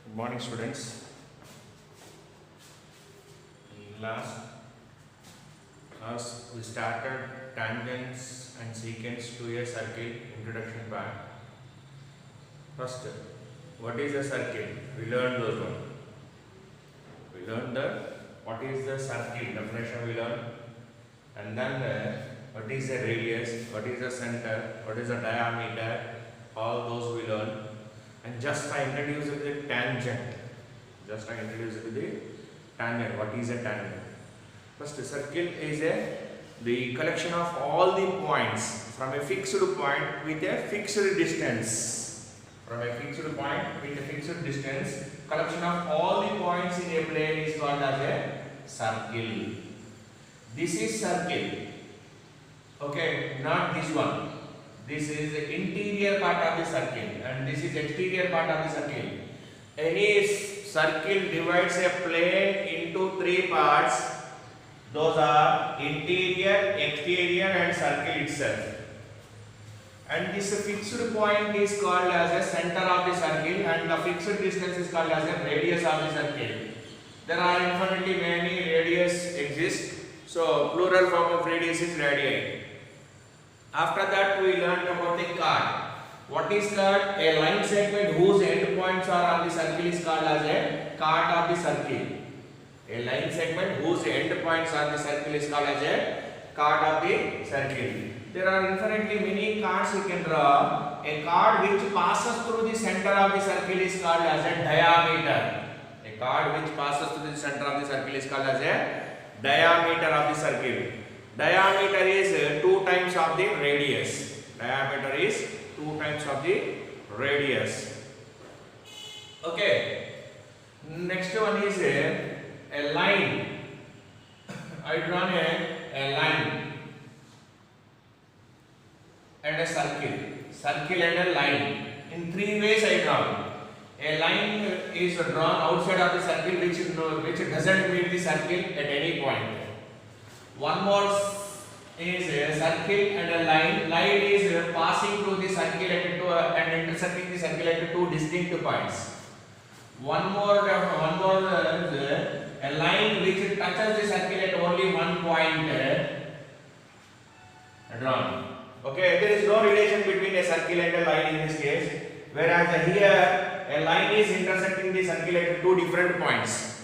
Good morning, students. Last class we started tangents and secants to a circle introduction part. First, what is a circle? We learned those one. We learned what is the circle definition we learned, and then what is the radius, what is the center, what is the diameter. All those we learned, and just I introduced the tangent. What is a tangent? First, circle is the collection of all the points from a fixed point with a fixed distance. From a fixed point with a fixed distance, collection of all the points in a plane is called as a circle. This is circle. Okay, not this one. This is the interior part of the circle, and this is exterior part of the circle. Any circle divides a plane into three parts. Those are interior, exterior, and circle itself. And this fixed point is called as a center of the circle, and the fixed distance is called as a radius of the circle. There are infinitely many radius exist. So plural form of radius is radii. After that, we learned about the chord. What is chord? A line segment whose endpoints are on the circle is called as a chord of the circle. A line segment whose endpoints on the circle is called as a chord of the circle. There are infinitely many chords you can draw. A chord which passes through the center of the circle is called as a diameter. A chord which passes through the center of the circle is called as a diameter of the circle. Diameter is 2 times of the radius. Diameter is 2 times of the radius. Okay. Next one is a line. I drawn a line and a circle. Circle and a line. In 3 ways I draw. A line is drawn outside of the circle which doesn't meet the circle at any point. One more is a circle and a line. Line is passing through the circle and intersecting the circle at 2 distinct points. One more is a line which touches the circle at only one point drawn. Okay, there is no relation between a circle and a line in this case. Whereas here a line is intersecting the circle at 2 different points.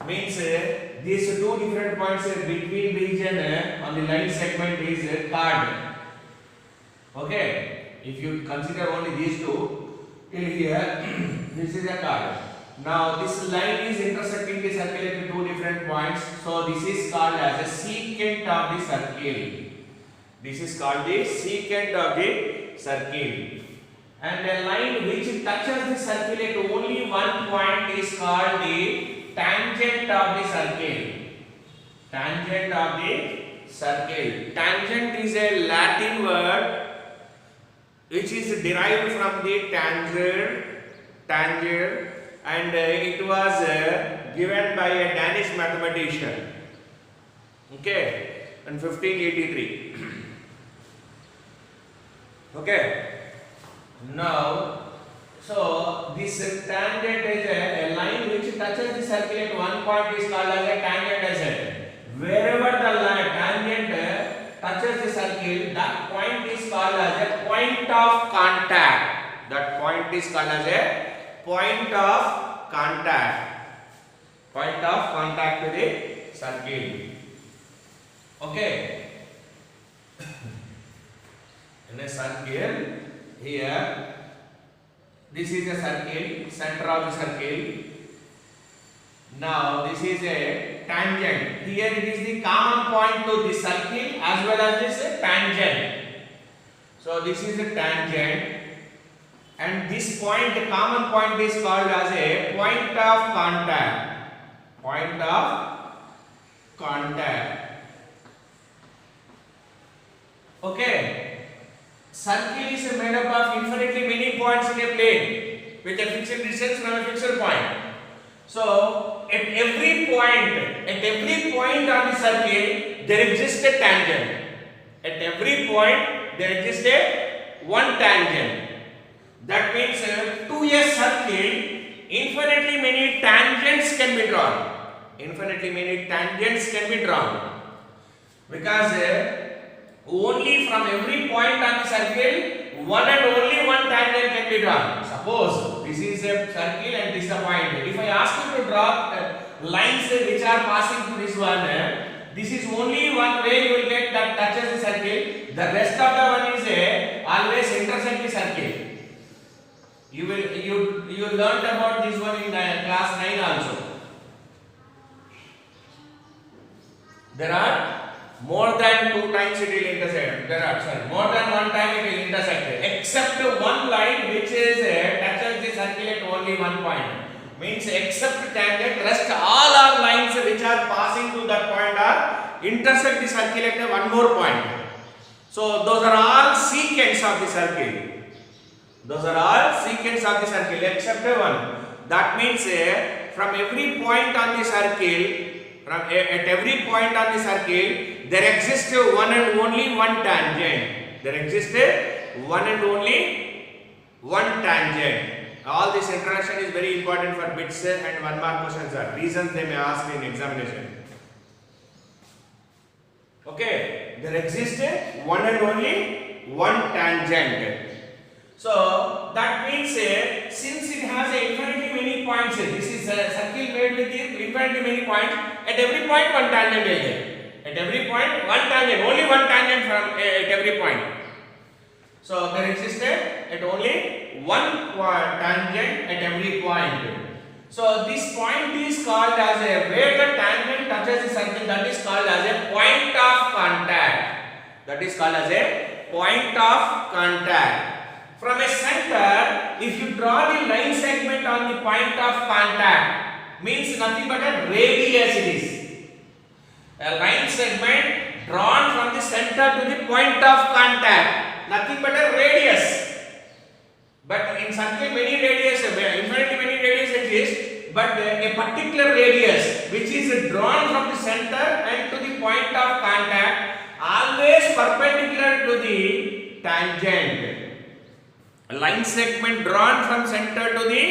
Means these 2 different points between region on the line segment is chord. Okay, if you consider only these 2 till here, this is a chord. Now this line is intersecting the circle at 2 different points, so this is called as a secant of the circle. This is called the secant of the circle. And a line which touches the circle at only one point is called the tangent of the circle. Tangent of the circle. Tangent is a Latin word which is derived from the tanger, and it was given by a Danish mathematician. Okay, in 1583. Okay. Now, so this tangent is a line which touches the circle at one point is called as a tangent as well. Wherever the tangent touches the circle, that point is called as a point of contact. That point is called as a point of contact. Point of contact to the circle. Okay. In a circle, here, this is a circle, center of the circle. Now, this is a tangent. Here it is the common point to this circle as well as this tangent. So, this is a tangent, and this point, the common point is called as a point of contact. Point of contact. Okay. Circle is made up of infinitely many points in a plane with a fixed distance from a fixed point. So, at every point on the circle, there exists a tangent. At every point, there exists a one tangent. That means to a circle, in infinitely many tangents can be drawn. Infinitely many tangents can be drawn. Because only from every point on the circle, one and only one tangent can be drawn. Suppose this is a circle and this is a point. If I ask you to draw lines which are passing through this one, this is only one way you will get that touches the circle. The rest of the one is always intersect the circle. You learned about this one in class 9 also. There are more than 2 times it will intersect. More than 1 time it will intersect. Except one line which is touches the circle at only one point. Means except tangent, rest all are lines which are passing to that point are intersect the circle at one more point. So those are all secants of the circle. Those are all secants of the circle except one. That means from every point on the circle, at every point on the circle, there exists one and only one tangent. There exists one and only one tangent. All this introduction is very important for bits and 1 mark questions are reasons they may ask in examination. Okay, there exists one and only one tangent. So that means since it has infinitely many points, this is a circle made with infinitely many points. At every point one tangent is there. At every point one tangent, only one tangent from at every point. So there existed at only one tangent at every point. So this point is called as where the tangent touches the circle, that is called as a point of contact. That is called as a point of contact. From a center, if you draw the line segment on the point of contact, means nothing but a radius it is. A line segment drawn from the center to the point of contact, nothing but a radius. But in circle many radius, infinitely many radius exist, but a particular radius which is drawn from the center and to the point of contact, always perpendicular to the tangent. A line segment drawn from center to the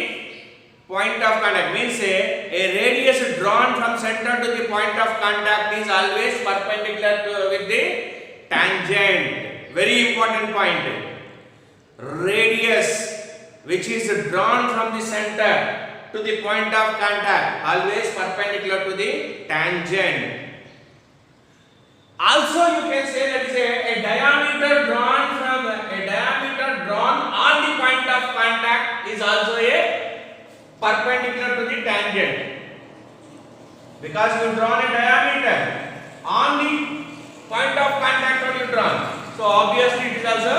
point of contact means a radius drawn from center to the point of contact is always perpendicular with the tangent. Very important point. Radius which is drawn from the center to the point of contact always perpendicular to the tangent. Also you can say that is a diameter drawn on the point of contact is also a perpendicular to the tangent. Because you drawn a diameter on the point of contact what you drawn. So obviously it is also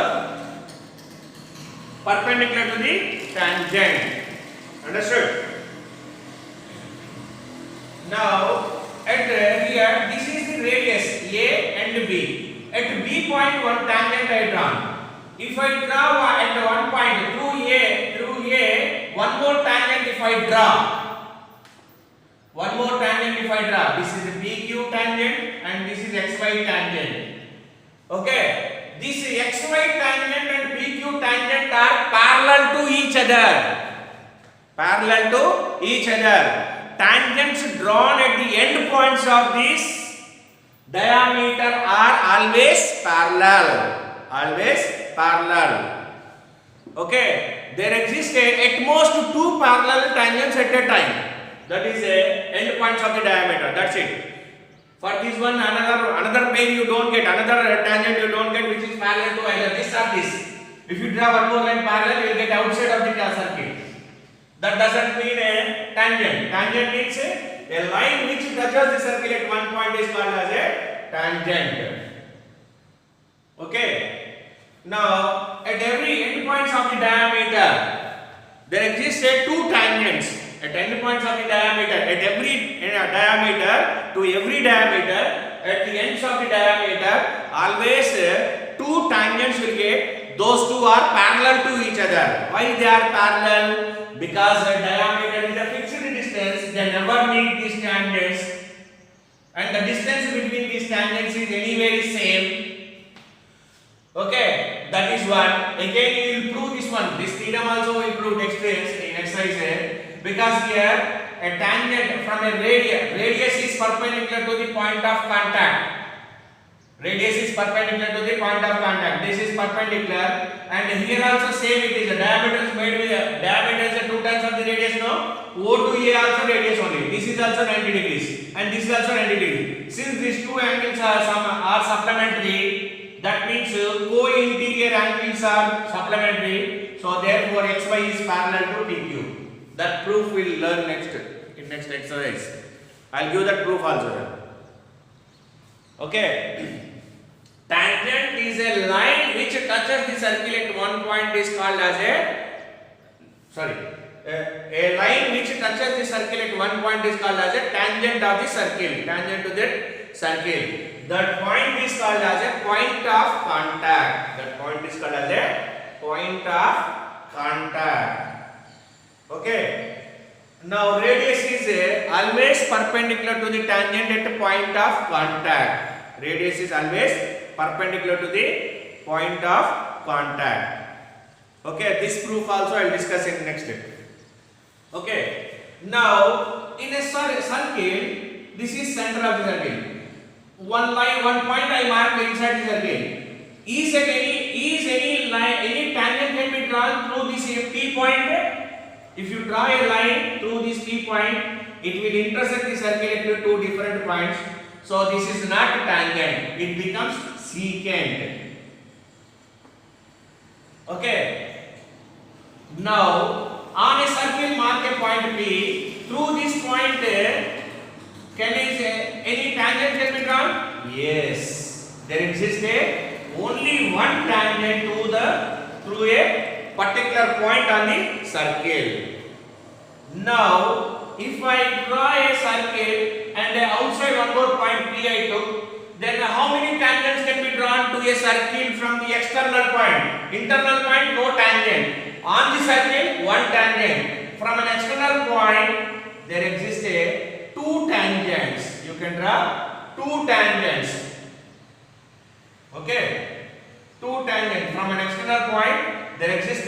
perpendicular to the tangent. Understood? Now at here this is the radius A and B. At B point one tangent I drawn. If I draw at one point through A, one more tangent if I draw. One more tangent if I draw. This is a PQ tangent and this is XY tangent. Okay. This XY tangent and PQ tangent are parallel to each other. Parallel to each other. Tangents drawn at the end points of this diameter are always parallel. Always parallel. Okay, there exist at most 2 parallel tangents at a time. That is end points of the diameter. That's it. For this one, another pair you don't get, another tangent you don't get, which is parallel to either this or this. If you draw one more line parallel, you will get outside of the circle. That doesn't mean a tangent. Tangent means a line which touches the circle at one point is called as a tangent. Okay. Now, at every end points of the diameter, there exist 2 tangents at end points of the diameter. At every diameter to every diameter, at the ends of the diameter, always 2 tangents will get. Those 2 are parallel to each other. Why they are parallel? Because the diameter is a fixed distance. They never meet these tangents, and the distance between these tangents is anyway same. Okay, that is one. Again, you will prove this one. This theorem also will prove next exercise. because here a tangent from a radius is perpendicular to the point of contact. Radius is perpendicular to the point of contact. This is perpendicular, and here also same it is. The diameter is made with diameter is 2 times of the radius. No, O to A also radius only. This is also 90 degrees, and this is also 90 degrees. Since these two angles are supplementary, that means co-interior angles are supplementary. So therefore XY is parallel to PQ. That proof we'll learn in next exercise. I'll give that proof also. Okay. Tangent is a line which touches the circle at one point is called as a line which touches the circle at one point is called as a tangent of the circle. Tangent to that circle. That point is called as a point of contact. That point is called as a point of contact. Okay. Now radius is always perpendicular to the tangent at a point of contact. Radius is always perpendicular to the point of contact. Okay, this proof also I will discuss in next step. Okay. Now in a circle, this is center of the circle. One line, one point I mark inside the circle. Is any line, any tangent can be drawn through this P point? If you draw a line through this P point, it will intersect the circle at two different points. So this is not tangent, it becomes secant. Okay. Now on a circle mark a point P. Through this point, can I say any tangent can be drawn? Yes. There exists only one tangent through a particular point on the circle. Now, if I draw a circle and outside one more point P I took, then how many tangents can be drawn to a circle from the external point? Internal point, no tangent. On the circle, one tangent. From an external point, there exists two tangents. You can draw two tangents. Okay, two tangents. From an external point, there exists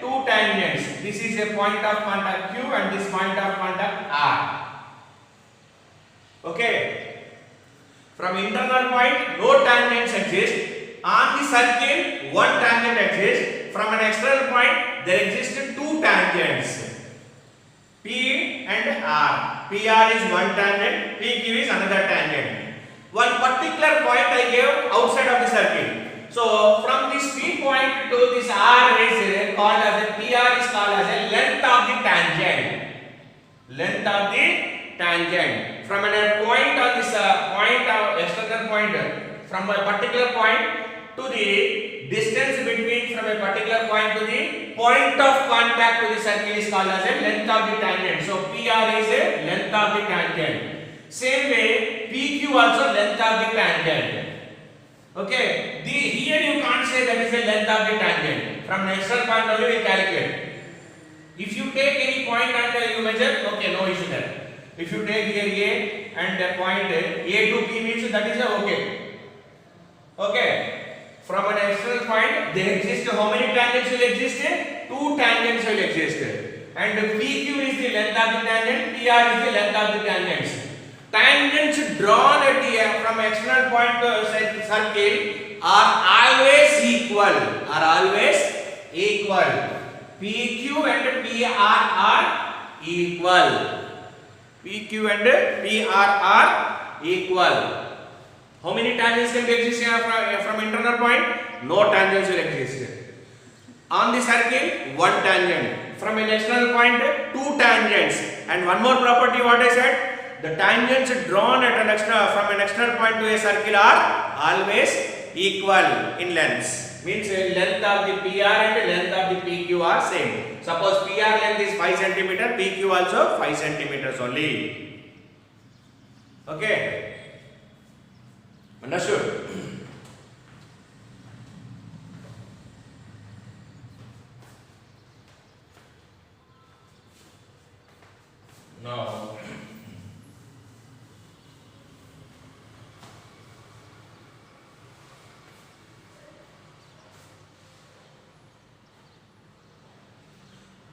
two tangents. This is a point of contact Q and this point of contact R. Okay. From internal point, no tangents exist. On the circle, one tangent exists. From an external point, there exist two tangents. P and R. PR is one tangent, PQ is another tangent. One particular point I gave outside of the circle. So from this P point to this R is called as a PR is called as a length of the tangent. Length of the tangent. From a point on this point of external point, from a particular point to the distance between from a particular point to the point of contact to the circle is called as a length of the tangent. So PR is a length of the tangent. Same way PQ also length of the tangent. Okay, here you can't say that is a length of the tangent. From an external point only we calculate. If you take any point and you measure, okay, no issue there. If you take here A and the point A to P means that is okay. Okay. From an external point, there exist how many tangents will exist? Two tangents will exist. And PQ is the length of the tangent, PR is the length of the tangents. Tangents drawn at the from external point to circle are always equal. PQ and PR are equal. PQ and PR are equal. How many tangents can be exist here from internal point? No tangents will exist. On the circle, one tangent. From an external point, two tangents. And one more property what I said, the tangents drawn at from an external point to a circle are always equal in lengths. Means length of the PR and length of the PQ are same. Suppose PR length is 5 cm, PQ also 5 cm only. Okay. Understood? Now,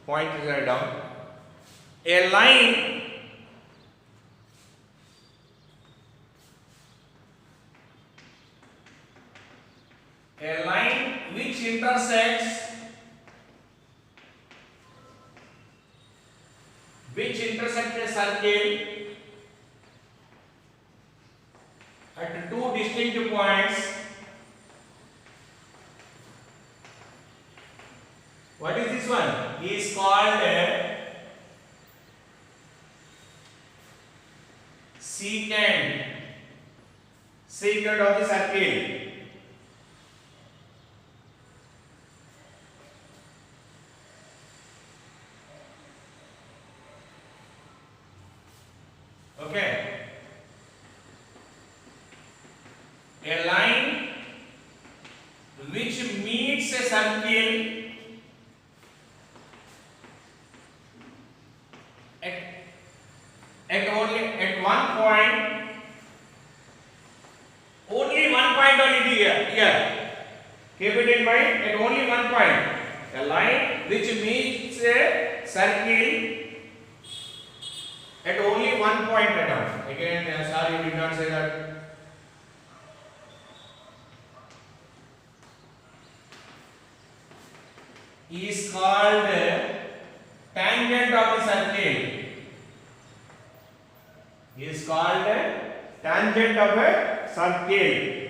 point is write down. A line which intersects a circle at two distinct points. What is this one? Is called secant of the circle. Okay. A line which meets a circle at one point, only one point only here. Keep it in mind, at only one point. A line which meets a circle at only one point at all. Again, sorry, you did not say that. Is called tangent of the circle. Is called tangent of a circle.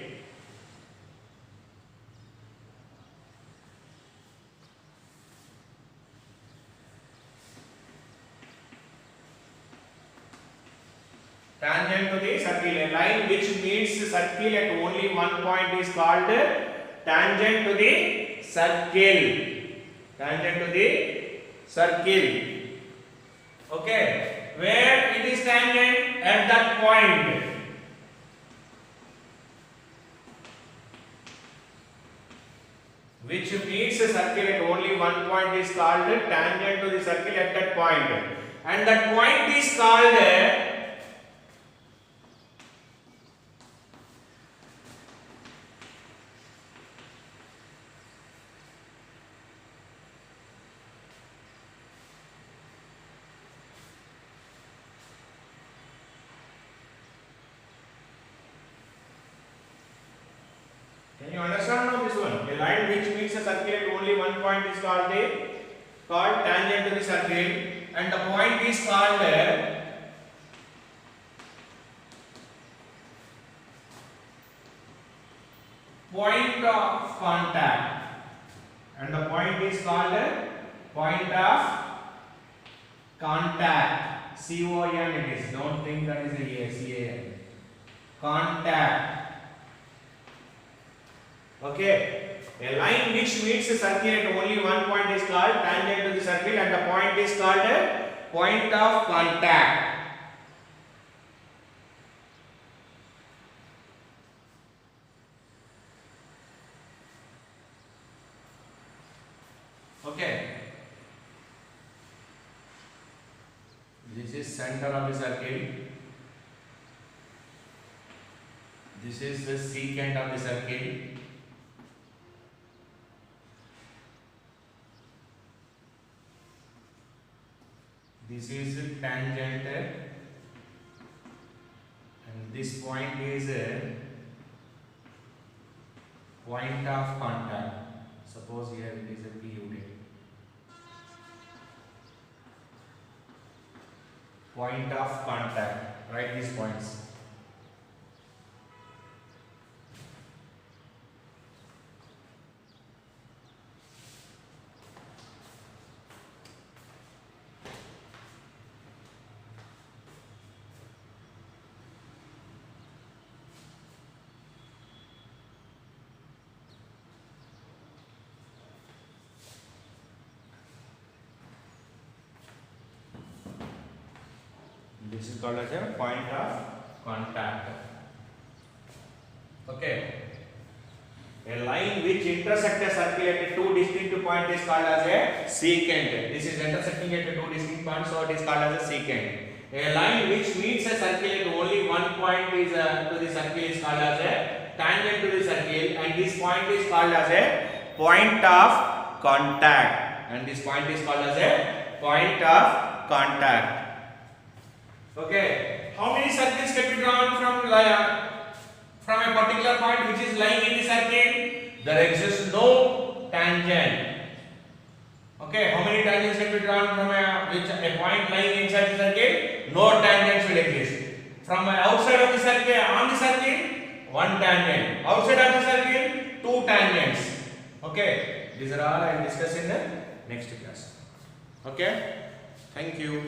Tangent to the circle. A line which meets the circle at only one point is called tangent to the circle. Tangent to the circle. Okay. Where it is tangent? At that point. Which meets a circle at only one point is called tangent to the circle at that point. And that point is called Can you understand now this one? A line which meets a circle at only one point is called tangent to the circle, and the point is called point of contact, and the point is called point of contact. C-O-N it is. Don't think that is a C-A-N. Contact. Okay, a line which meets a circle at only one point is called tangent to the circle, and the point is called a point of contact. Okay, this is center of the circle. This is the secant of the circle. This is tangent, and this point is a point of contact. Suppose here it is a PUD. Point of contact. Write these points. This is called as a point of contact. Okay. A line which intersects a circle at two distinct points is called as a secant. This is intersecting at two distinct points, so it is called as a secant. A line which meets a circle at only one point is to the circle is called as a tangent to the circle, and this point is called as a point of contact. And this point is called as a point of contact. Okay, how many circles can be drawn from a particular point which is lying in the circle? There exists no tangent. Okay, how many tangents can be drawn from a point lying inside the circle? No tangents will exist. From outside of the circle, on the circle, one tangent. Outside of the circle, two tangents. Okay, these are all I will discuss in the next class. Okay, thank you.